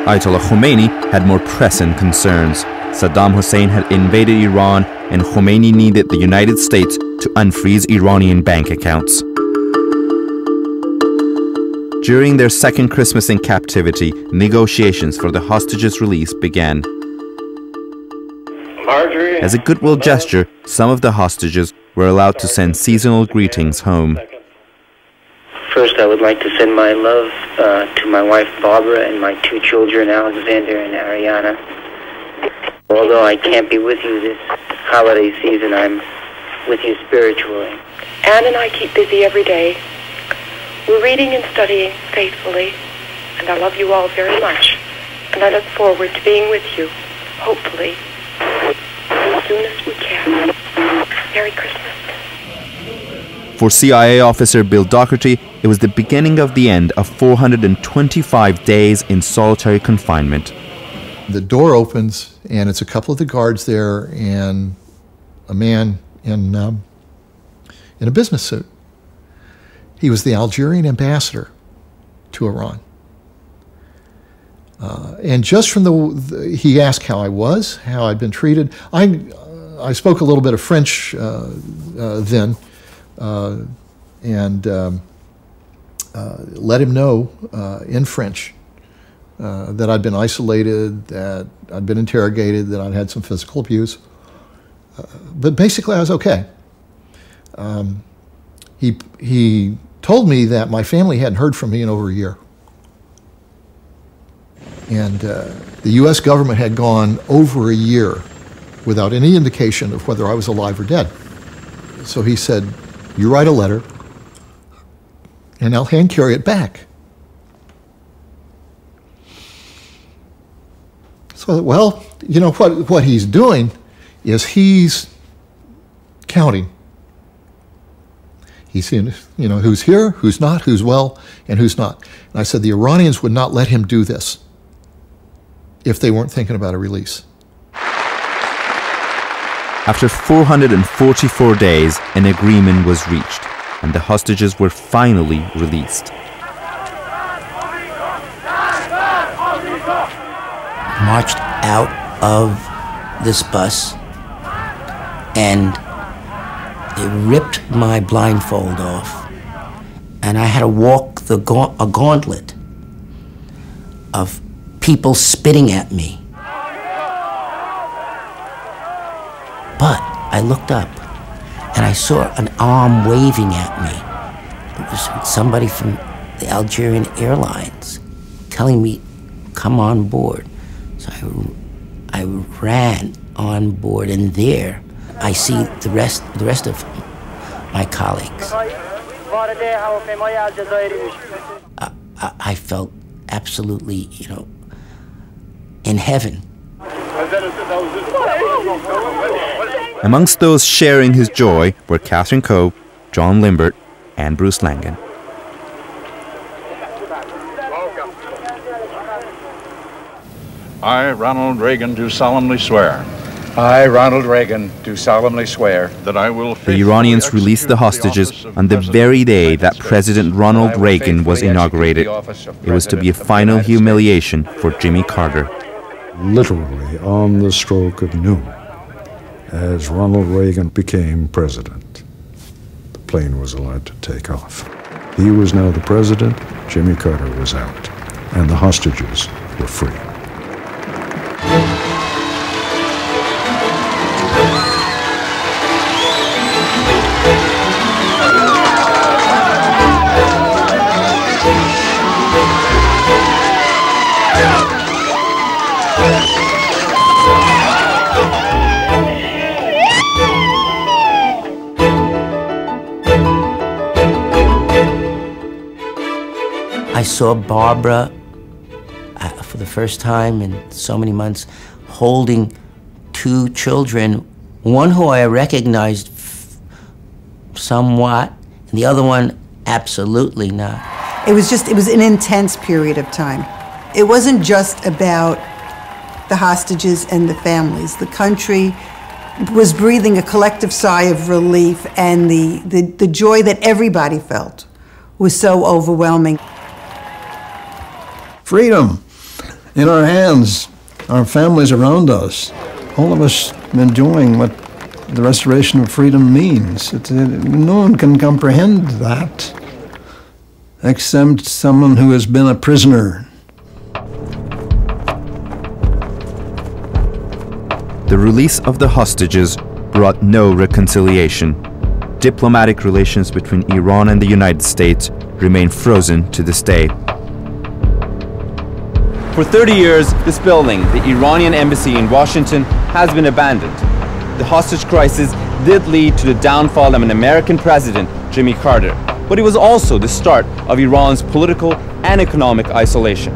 Ayatollah Khomeini had more pressing concerns. Saddam Hussein had invaded Iran, and Khomeini needed the United States to unfreeze Iranian bank accounts. During their second Christmas in captivity, negotiations for the hostages' release began. As a goodwill gesture, some of the hostages were allowed to send seasonal greetings home. First, I would like to send my love to my wife Barbara and my two children, Alexander and Ariana. Although I can't be with you this holiday season, I'm with you spiritually. Anne and I keep busy every day. We're reading and studying faithfully, and I love you all very much. And I look forward to being with you, hopefully, as soon as we can. Merry Christmas. For CIA officer Bill Doherty, it was the beginning of the end of 425 days in solitary confinement. The door opens, and it's a couple of the guards there and a man in a business suit. He was the Algerian ambassador to Iran. And just from he asked how I was, how I'd been treated. I spoke a little bit of French then, and let him know in French that I'd been isolated, that I'd been interrogated, that I'd had some physical abuse. But basically I was okay. He told me that my family hadn't heard from me in over a year. And the U.S. government had gone over a year without any indication of whether I was alive or dead. So he said, you write a letter, and I'll hand carry it back. So, well, you know, what he's doing is he's counting. He's seeing, you know, who's here, who's not, who's well, and who's not. And I said the Iranians would not let him do this if they weren't thinking about a release. After 444 days, an agreement was reached, and the hostages were finally released. Marched out of this bus, and they ripped my blindfold off, and I had to walk a gauntlet of people spitting at me. But I looked up, and I saw an arm waving at me. It was somebody from the Algerian Airlines telling me, come on board. So I ran on board, and there I see the rest of my colleagues. I felt absolutely, you know, in heaven. Amongst those sharing his joy were Catherine Coe, John Limbert, and Bruce Langan. I, Ronald Reagan, do solemnly swear. I, Ronald Reagan, do solemnly swear that I will. The Iranians released the hostages on the very day that President Ronald Reagan was inaugurated. It was to be a final humiliation for Jimmy Carter. Literally on the stroke of noon, as Ronald Reagan became president, the plane was allowed to take off. He was now the president, Jimmy Carter was out, and the hostages were free. I saw Barbara for the first time in so many months holding two children, one who I recognized somewhat, and the other one absolutely not. It was an intense period of time. It wasn't just about the hostages and the families. The country was breathing a collective sigh of relief, and the joy that everybody felt was so overwhelming. Freedom. in our hands, our families around us, all of us enjoying what the restoration of freedom means. No one can comprehend that except someone who has been a prisoner. The release of the hostages brought no reconciliation. Diplomatic relations between Iran and the United States remain frozen to this day. For 30 years, this building, the Iranian embassy in Washington, has been abandoned. The hostage crisis did lead to the downfall of an American president, Jimmy Carter, but it was also the start of Iran's political and economic isolation.